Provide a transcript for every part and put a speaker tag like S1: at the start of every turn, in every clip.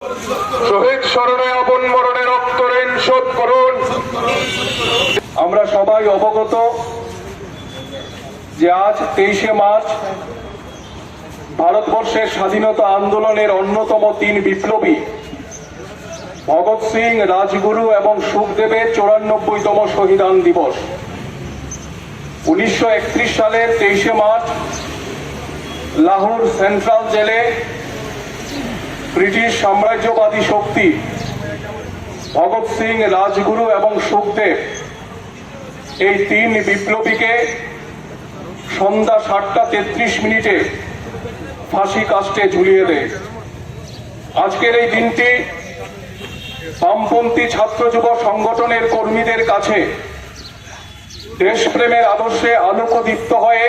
S1: শহীদ স্মরণে আপন মরণে রক্ত ঋণ শোধ করুন। আমরা সবাই অবগত যে আজ 23শে মার্চ ভারতবর্ষের স্বাধীনতা আন্দোলনের অন্যতম 3 বিপ্লবী ভগৎ সিং, রাজগুরু এবং সুখদেবের 94তম শহীদান দিবস। 1931 সালের 23শে মার্চ লাহোর সেন্ট্রাল জেলে ব্রিটিশ সাম্রাজ্যবাদী শক্তি ভগৎ সিং, রাজগুরু এবং সুখদেব এই 3 বিপ্লবীকে সন্ধ্যা 7:33 ফাঁসি কাস্টে ঝুলিয়ে দেয়। আজকের এই দিনটি বামপন্থী ছাত্র যুব সংগঠনের কর্মীদের কাছে দেশপ্রেমের আদর্শে আলোকদীপ্ত হয়ে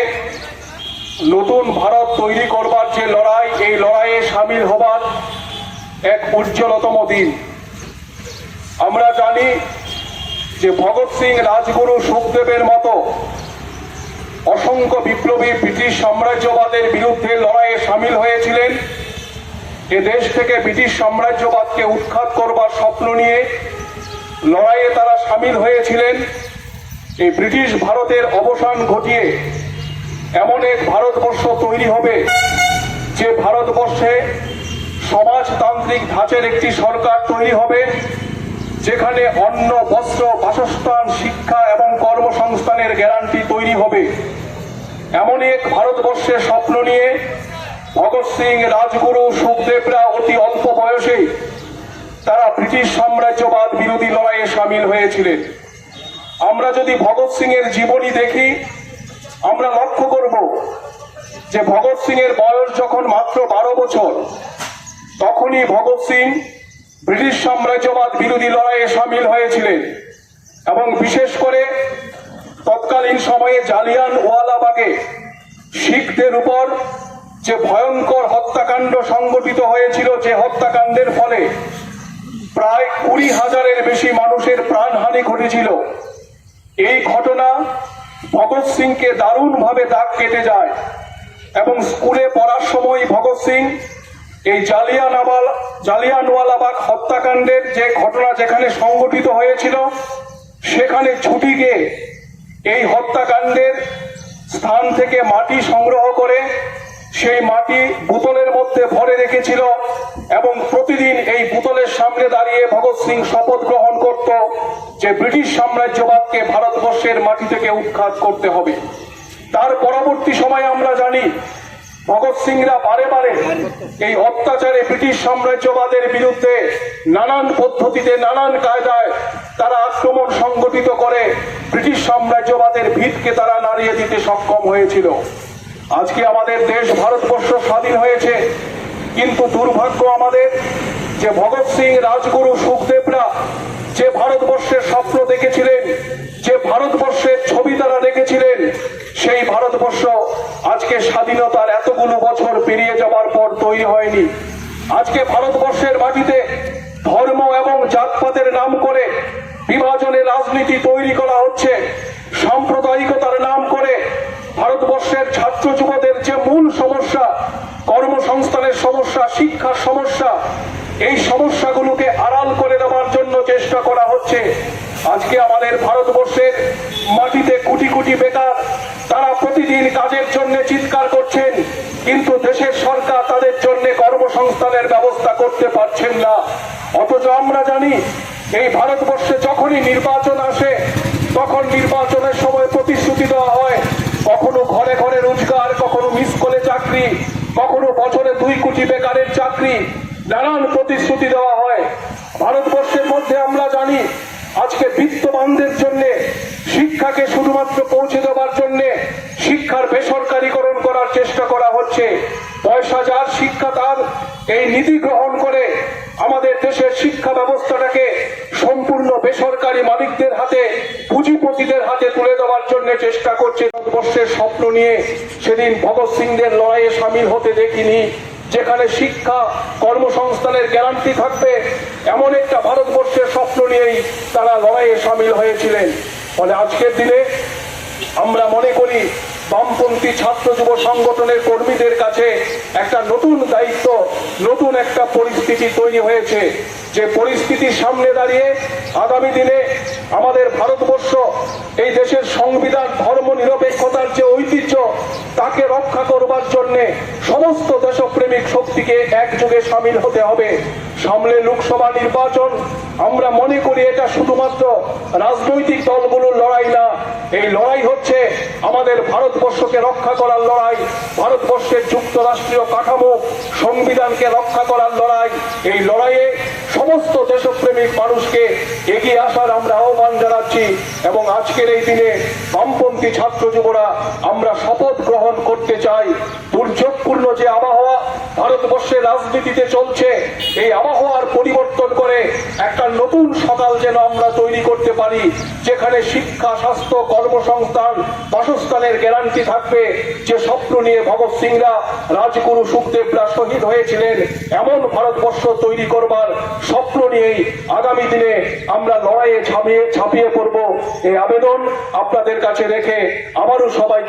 S1: নতুন ভারত তৈরি করবার যে লড়াই, এই লড়াইয়ে সামিল হবার এক উজ্জ্বলতম দিন। আমরা জানি যে ভগৎ সিং, রাজগুরু, সুখদেবের মতো অসংখ্য বিপ্লবী ব্রিটিশ সাম্রাজ্যবাদের বিরুদ্ধে লড়াইয়ে সামিল হয়েছিলেন। এ দেশ থেকে ব্রিটিশ সাম্রাজ্যবাদকে উৎখাত করবার স্বপ্ন নিয়ে লড়াইয়ে তারা সামিল হয়েছিলেন। এই ব্রিটিশ ভারতের অবসান ঘটিয়ে এমন এক ভারতবর্ষ তৈরি হবে যে ভারতবর্ষে সমাজতান্ত্রিক ধাঁচের একটি সরকার তৈরি হবে, যেখানে অন্ন, বস্ত্র, বাসস্থান, শিক্ষা এবং কর্মসংস্থানের গ্যারান্টি তৈরি হবে। এমন এক ভারতবর্ষের স্বপ্ন নিয়ে ভগৎ সিং, রাজগুরু, সুখদেবরা অতি অল্প বয়সেই তারা ব্রিটিশ সাম্রাজ্যবাদ বিরোধী লড়াইয়ে সামিল হয়েছিলেন। আমরা যদি ভগৎ সিং এর জীবনী দেখি, আমরা লক্ষ্য করব যে ভগৎ সিং এর বয়স যখন মাত্র 12 বছর, তখনই ভগৎ সিং ব্রিটিশ সাম্রাজ্যবাদ বিরোধী লড়াইয়ে সামিল হয়েছিলেন। এবং বিশেষ করে তৎকালীন সময়ে জালিয়ানওয়ালাবাগে শিখদের উপর যে ভয়ঙ্কর হত্যাকাণ্ড সংঘটিত হয়েছিল, যে হত্যাকাণ্ডের ফলে প্রায় 20,000-এর বেশি মানুষের প্রাণহানি ঘটেছিল, এই ঘটনা ভগৎ সিংকে দারুণভাবে দাগ কেটে যায়। এবং স্কুলে পড়ার সময় ভগৎ সিং এই জালিয়ানওয়ালাবাগ হত্যাকাণ্ডের যে ঘটনা যেখানে সংঘটিত হয়েছিল, সেখানে ছুটি গিয়ে এই হত্যাকাণ্ডের স্থান থেকে মাটি সংগ্রহ করে সেই মাটি বোতলের মধ্যে ভরে রেখেছিল এবং প্রতিদিন এই বোতলের সামনে দাঁড়িয়ে ভগৎ সিং শপথ গ্রহণ করত যে ব্রিটিশ সাম্রাজ্যবাদকে ভারতবর্ষের মাটি থেকে উৎখাত করতে হবে। তার পরবর্তী সময়ে আমরা জানি ভগৎ সিংরা বারে বারে এই অত্যাচারে ব্রিটিশ সাম্রাজ্যবাদের বিরুদ্ধে নানান পদ্ধতিতে, নানান কায়দায় তারা আক্রমণ সংগঠিত করে ব্রিটিশ সাম্রাজ্যবাদের ভিতকে তারা নাড়িয়ে দিতে সক্ষম হয়েছিল। আজকে আমাদের দেশ ভারতবর্ষ স্বাধীন হয়েছে, কিন্তু দুর্ভাগ্য আমাদের যে ভগৎ সিং, রাজগুরু, সুখদেবরা যে ভারতবর্ষের স্বপ্ন দেখেছিলেন, যে ভারতবর্ষের ছবি তারা দেখেছিলেন, সেই ভারতবর্ষ আজকে স্বাধীনতার এতগুলো বছর পেরিয়ে যাওয়ার পর তৈরি হয়নি। আজকে ভারতবর্ষের মাটিতে ধর্ম এবং জাতপাতের নাম করে বিভাজনের রাজনীতি তৈরি করা হচ্ছে। সাম্প্রদায়িকতার নাম করে ভারতবর্ষের ছাত্র যুবদের যে মূল সমস্যা, কর্মসংস্থানের সমস্যা, শিক্ষার সমস্যা, এই সমস্যাগুলোকে আড়াল করে দেওয়ার জন্য চেষ্টা করা হচ্ছে। আজকে আমাদের ভারতবর্ষের মাটিতে কোটি কোটি বেকার, তারা প্রতিদিন কাজের জন্য চিৎকার করছেন, কিন্তু দেশের সরকার তাদের জন্য কর্মসংস্থানের ব্যবস্থা করতে পারছেন না। অথচ আমরা জানি এই ভারতবর্ষে যখনই নির্বাচন আসে, তখন নির্বাচনের সময় প্রতিশ্রুতি দেওয়া হয়, কখনো ঘরে ঘরে রোজগার, কখনো মিস কলে চাকরি, কখনো বছরে 2 কোটি বেকারের চাকরি, নানান প্রতিশ্রুতি দেওয়া হয়। ভারতবর্ষের মধ্যে আমরা জানি আজকে বিত্তবানদের জন্য শিক্ষাকে শুধুমাত্র পৌঁছে দেওয়ার জন্য শিক্ষার বেসরকারীকরণ করার চেষ্টা করা হচ্ছে। পয়সা যার, শিক্ষা তার, এই নীতি গ্রহণ করে আমাদের দেশের শিক্ষা ব্যবস্থাটাকে সম্পূর্ণ বেসরকারি মালিকদের হাতে, পুঁজিপতিদের হাতে তুলে দেওয়ার জন্য চেষ্টা করছে। ভারতবর্ষের স্বপ্ন নিয়ে সেদিন ভগৎ সিংদের লড়াইয়ে সামিল হতে দেখিনি, যেখানে শিক্ষা, কর্মসংস্থানের গ্যারান্টি থাকবে, এমন একটা ভারতবর্ষের স্বপ্ন নিয়েই তারা লড়াইয়ে সামিল হয়েছিলেন। ফলে আজকের দিনে আমরা মনে করি বামপন্থী ছাত্র যুব সংগঠনের কর্মীদের কাছে একটা নতুন দায়িত্ব, নতুন একটা পরিস্থিতি তৈরি হয়েছে। যে পরিস্থিতির সামনে দাঁড়িয়ে আগামী দিনে আমাদের ভারতবর্ষ, এই দেশের সংবিধান, ধর্ম নিরপেক্ষতার যে ঐতিহ্য, তাকে রক্ষা করবার জন্য সমস্ত দেশপ্রেমিক শক্তিকে একযোগে সামিল হতে হবে। সামনে লোকসভা নির্বাচন, আমরা মনে করি এটা শুধুমাত্র রাজনৈতিক দলগুলোর লড়াই না, এই লড়াই হচ্ছে আমাদের ভারতবর্ষকে রক্ষা করার লড়াই, ভারতবর্ষের যুক্তরাষ্ট্রীয় কাঠামো, সংবিধানকে রক্ষা করার লড়াই। এই লড়াইয়ে সমস্ত দেশপ্রেমিক মানুষকে এগিয়ে আসার আমরা আহ্বান জানাচ্ছি। এবং আজকের এই দিনে বামপন্থী ছাত্র যুবরা আমরা শপথ গ্রহণ করতে চাই। দুর্যোগপূর্ণ যে আবহাওয়া ভারতবর্ষের রাজনীতিতে চলছে, এই আবহাওয়ার পরিবর্তন করে একটা নতুন সকাল যেন আমরা তৈরি করতে পারি, যেখানে শিক্ষা, স্বাস্থ্য, কর্মসংস্থান, বাসস্থানের গ্যারান্টি থাকবে। যে স্বপ্ন নিয়ে ভগৎ সিংরা, রাজগুরু সুখদেবরা শহীদ হয়েছিলেন, এমন ভারতবর্ষ তৈরি করবার স্বপ্ন নিয়েই আগামী দিনে আমরা লড়াইয়ে ঝাঁপিয়ে পড়ব। এই আবেদন আপনাদের কাছে রেখে আবারও সবাইকে